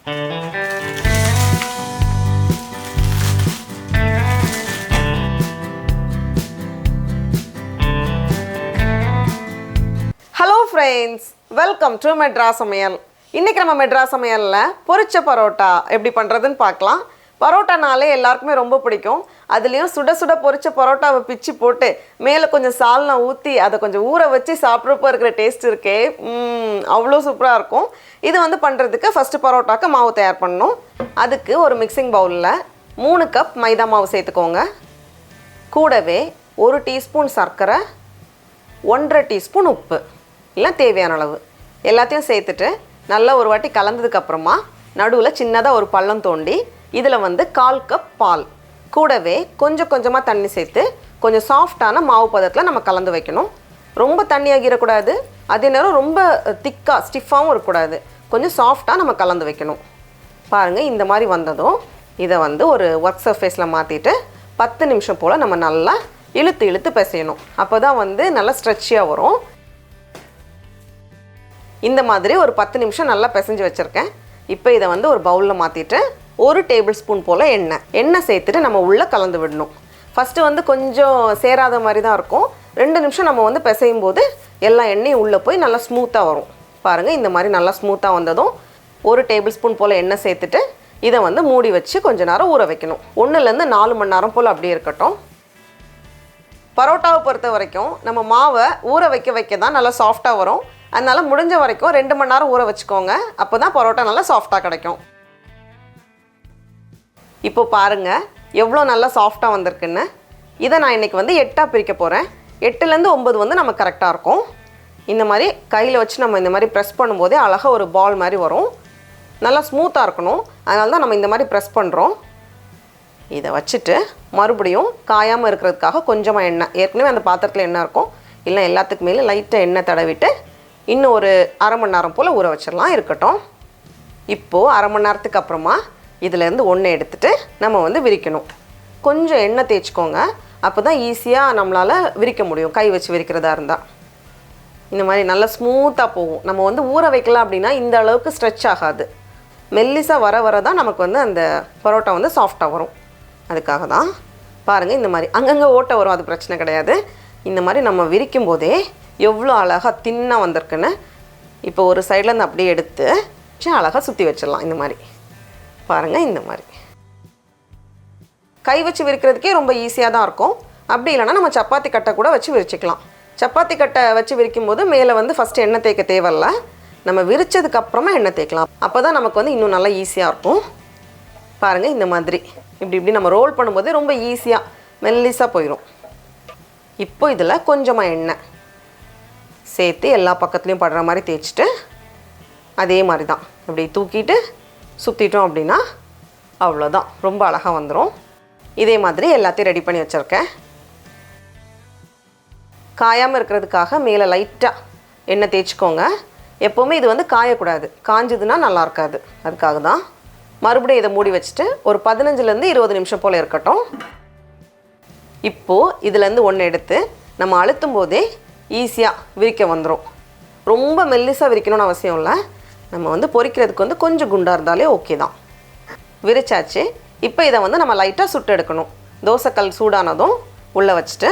Hello friends, welcome to Madras சமையல். இன்றைக்கி நம்ம மெட்ராஸ் சமையலில் பொரிச்ச பரோட்டா எப்படி பண்ணுறதுன்னு பார்க்கலாம். பரோட்டானாலே எல்லாருக்குமே ரொம்ப பிடிக்கும். அதுலேயும் சுட சுட பொரிச்ச பரோட்டாவை பிச்சு போட்டு மேலே கொஞ்சம் சால்னா ஊற்றி அதை கொஞ்சம் ஊற வச்சு சாப்பிட்றப்போ இருக்கிற டேஸ்ட் இருக்கே, அவ்வளோ சூப்பராக இருக்கும். இது வந்து பண்ணுறதுக்கு ஃபஸ்ட்டு பரோட்டாவுக்கு மாவு தயார் பண்ணணும். அதுக்கு ஒரு மிக்சிங் பவுலில் 3 கப் மைதா மாவு சேர்த்துக்கோங்க. கூடவே 1 டீஸ்பூன் சர்க்கரை, 1.5 டீஸ்பூன் உப்பு, இல்லை தேவையான அளவு எல்லாத்தையும் சேர்த்துட்டு நல்லா ஒரு வாட்டி கலந்ததுக்கப்புறமா நடுவில் சின்னதாக ஒரு பள்ளம் தோண்டி இதில் வந்து 1/4 கப் பால், கூடவே கொஞ்சம் கொஞ்சமாக தண்ணி சேர்த்து கொஞ்சம் சாஃப்டான மாவு பதத்தில் நம்ம கலந்து வைக்கணும். ரொம்ப தண்ணி ஆகிடக்கூடாது, அதே நேரம் ரொம்ப திக்காக ஸ்டிஃபாகவும் இருக்கக்கூடாது. கொஞ்சம் சாஃப்டாக நம்ம கலந்து வைக்கணும். பாருங்கள், இந்த மாதிரி வந்ததும் இதை வந்து ஒரு ஒர்க் சர்ஃபேஸில் மாற்றிட்டு 10 நிமிஷம் போல் நம்ம நல்லா இழுத்து இழுத்து பிசையணும். அப்போ தான் வந்து நல்லா ஸ்ட்ரெச்சியாக வரும். இந்த மாதிரி ஒரு 10 நிமிஷம் நல்லா பிசைஞ்சு வச்சுருக்கேன். இப்போ இதை வந்து ஒரு பவுலில் மாற்றிட்டு 1 டேபிள் ஸ்பூன் போல் எண்ணெய் சேர்த்துட்டு நம்ம உள்ளே கலந்து விடணும். ஃபஸ்ட்டு வந்து கொஞ்சம் சேராத மாதிரி தான் இருக்கும். 2 நிமிஷம் நம்ம வந்து பிசையும் போது எல்லா எண்ணெயும் உள்ளே போய் நல்லா ஸ்மூத்தாக வரும். பாருங்கள், இந்த மாதிரி நல்லா ஸ்மூத்தாக வந்ததும் 1 டேபிள் ஸ்பூன் போல் எண்ணெய் சேர்த்துட்டு இதை வந்து மூடி வச்சு கொஞ்சம் நேரம் ஊற வைக்கணும். 1லேருந்து 4 மணி நேரம் போல் அப்படியே இருக்கட்டும். பரோட்டாவை பொறுத்த வரைக்கும் நம்ம மாவை ஊற வைக்க தான் நல்லா சாஃப்டாக வரும். அதனால் முடிஞ்ச வரைக்கும் 2 மணி நேரம் ஊற வச்சுக்கோங்க. அப்போ தான் பரோட்டா நல்லா சாஃப்டாக கிடைக்கும். இப்போ பாருங்கள் எவ்வளோ நல்லா சாஃப்டாக வந்திருக்குன்னு. இதை நான் இன்றைக்கி வந்து 8ஆக பிரிக்க போகிறேன். 8லேருந்து 9 வந்து நம்ம கரெக்டாக இருக்கும். இந்த மாதிரி கையில் வச்சு நம்ம இந்த மாதிரி ப்ரெஸ் பண்ணும்போதே அழகாக ஒரு பால் மாதிரி வரும். நல்லா ஸ்மூத்தாக இருக்கணும். அதனால தான் நம்ம இந்த மாதிரி ப்ரெஸ் பண்ணுறோம். இதை வச்சுட்டு மறுபடியும் காயாமல் இருக்கிறதுக்காக கொஞ்சமாக எண்ணெய், ஏற்கனவே அந்த பாத்திரத்தில் எண்ணெய் இருக்கும், இல்லை எல்லாத்துக்கு மேலே லைட்டாக எண்ணெய் தடவிட்டு இன்னும் ஒரு அரை மணி நேரம் போல் ஊற வச்சிடலாம், இருக்கட்டும். இப்போது அரை மணி நேரத்துக்கு அப்புறமா இதிலேருந்து ஒன்று எடுத்துகிட்டு நம்ம வந்து விரிக்கணும். கொஞ்சம் எண்ணெய் தேய்ச்சிக்கோங்க, அப்போ தான் ஈஸியாக நம்மளால் விரிக்க முடியும். கை வச்சு விரிக்கிறதா இருந்தால் இந்த மாதிரி நல்லா ஸ்மூத்தாக போகும். நம்ம வந்து ஊற வைக்கலாம் அப்படின்னா இந்த அளவுக்கு ஸ்ட்ரெச் ஆகாது. மெல்லிசாக வர தான் நமக்கு வந்து அந்த பரோட்டா வந்து சாஃப்டாக வரும். அதுக்காக தான் பாருங்கள், இந்த மாதிரி அங்கங்கே ஓட்டை வரும், அது பிரச்சனை கிடையாது. இந்த மாதிரி நம்ம விரிக்கும் போதே எவ்வளோ அழகாக தின்னாக வந்திருக்குன்னு. இப்போ ஒரு சைட்லேருந்து அப்படியே எடுத்து அழகாக சுற்றி வச்சிடலாம். இந்த மாதிரி பாருங்கள், இந்த மாதிரி கை வச்சு விரிக்கிறதுக்கே ரொம்ப ஈஸியாக தான் இருக்கும். அப்படி இல்லைனா நம்ம சப்பாத்தி கட்டை கூட வச்சு விரிச்சிக்கலாம். சப்பாத்தி கட்டை வச்சு விரிக்கும் போது மேலே வந்து ஃபஸ்ட்டு எண்ணெய் தேய்க்க தேவையில்ல, நம்ம விரித்ததுக்கப்புறமா எண்ணெய் தேய்க்கலாம். அப்போ தான் நமக்கு வந்து இன்னும் நல்லா ஈஸியாக இருக்கும். பாருங்கள், இந்த மாதிரி இப்படி நம்ம ரோல் பண்ணும்போது ரொம்ப ஈஸியாக மெல்லிஸாக போயிடும். இப்போ இதில் கொஞ்சமாக எண்ணெய் சேர்த்து எல்லா பக்கத்துலேயும் படுற மாதிரி தேய்ச்சிட்டு அதே மாதிரி தான் இப்படி தூக்கிட்டு சுற்றிட்டோம் அப்படின்னா அவ்வளோதான், ரொம்ப அழகாக வந்துடும். இதே மாதிரி எல்லாத்தையும் ரெடி பண்ணி வச்சுருக்கேன். காயாமல் இருக்கிறதுக்காக மேலே லைட்டாக எண்ணெய் தேய்ச்சிக்கோங்க. எப்போவுமே இது வந்து காயக்கூடாது, காஞ்சதுன்னா நல்லா இருக்காது. அதுக்காக தான் மறுபடியும் இதை மூடி வச்சுட்டு ஒரு 15லேருந்து 20 நிமிஷம் போல் இருக்கட்டும். இப்போது இதுலேருந்து ஒன்று எடுத்து நம்ம அழுத்தும் போதே ஈஸியாக விரிக்க வந்துடும். ரொம்ப மெல்லிசாக விரிக்கணும்னு அவசியம் இல்லை. நம்ம வந்து பொரிக்கிறதுக்கு வந்து கொஞ்சம் குண்டாக இருந்தாலே ஓகே தான். விரிச்சாச்சு. இப்போ இதை வந்து நம்ம லைட்டாக சுட்டு எடுக்கணும். தோசைக்கல் சூடானதும் உள்ளே வச்சுட்டு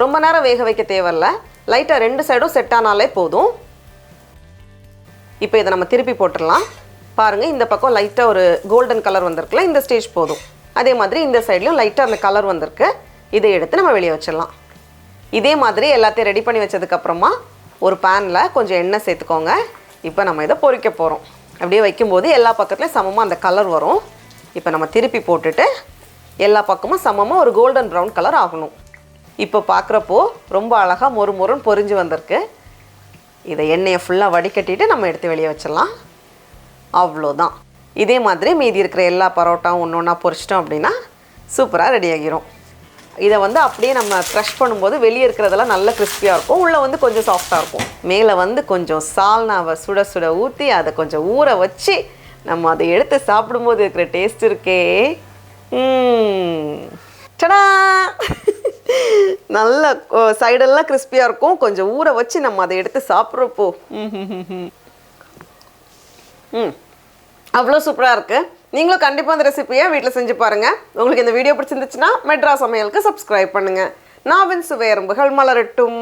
ரொம்ப நேரம் வேக வைக்க தேவையில்ல, லைட்டாக 2 சைடும் செட் ஆனாலே போதும். இப்போ இதை நம்ம திருப்பி போட்டுடலாம். பாருங்கள், இந்த பக்கம் லைட்டாக ஒரு கோல்டன் கலர் வந்திருக்குல்ல, இந்த ஸ்டேஜ் போதும். அதே மாதிரி இந்த சைட்லையும் லைட்டாக அந்த கலர் வந்திருக்கு. இதை எடுத்து நம்ம வெளியே வச்சிடலாம். இதே மாதிரி எல்லாத்தையும் ரெடி பண்ணி வச்சதுக்கப்புறமா ஒரு பேனில் கொஞ்சம் எண்ணெய் சேர்த்துக்கோங்க. இப்போ நம்ம இதை பொரிக்க போகிறோம். அப்படியே வைக்கும்போது எல்லா பக்கத்துலையும் சமமாக அந்த கலர் வரும். இப்போ நம்ம திருப்பி போட்டுட்டு எல்லா பக்கமும் சமமாக ஒரு கோல்டன் ப்ரௌன் கலர் ஆகணும். இப்போ பார்க்குறப்போ ரொம்ப அழகாக மொறுன்னு பொரிஞ்சு வந்திருக்கு. இதை எண்ணெயை ஃபுல்லாக வடிகட்டிட்டு நம்ம எடுத்து வெளியே வச்சிடலாம். அவ்வளோதான். இதே மாதிரி மீதி இருக்கிற எல்லா பரோட்டாவும் ஒன்று ஒன்றா பொரிச்சிட்டோம் அப்படின்னா சூப்பராக ரெடி ஆகிரும். இதை வந்து அப்படியே நம்ம க்ரஷ் பண்ணும்போது வெளியே இருக்கிறதெல்லாம் நல்ல கிறிஸ்பியாக இருக்கும், உள்ளே வந்து கொஞ்சம் சாஃப்டாக இருக்கும். மேலே வந்து கொஞ்சம் சால்னாவை சுட சுட ஊற்றி அதை கொஞ்சம் ஊற வச்சு நம்ம அதை எடுத்து சாப்பிடும்போது இருக்கிற டேஸ்ட் இருக்கே, டடா! நல்ல சைடெல்லாம் கிறிஸ்பியாக இருக்கும். கொஞ்சம் ஊற வச்சு நம்ம அதை எடுத்து சாப்பிட்றப்போ அவ்வளோ சூப்பராக இருக்குது. நீங்களும் கண்டிப்பாக அந்த ரெசிபியை வீட்டில் செஞ்சு பாருங்கள். உங்களுக்கு இந்த வீடியோ பிடிச்சிருந்துச்சுன்னா மெட்ராஸ் சமையலுக்கு சப்ஸ்கிரைப் பண்ணுங்கள். நாவின் சுவையரும்புகள் மலரட்டும்.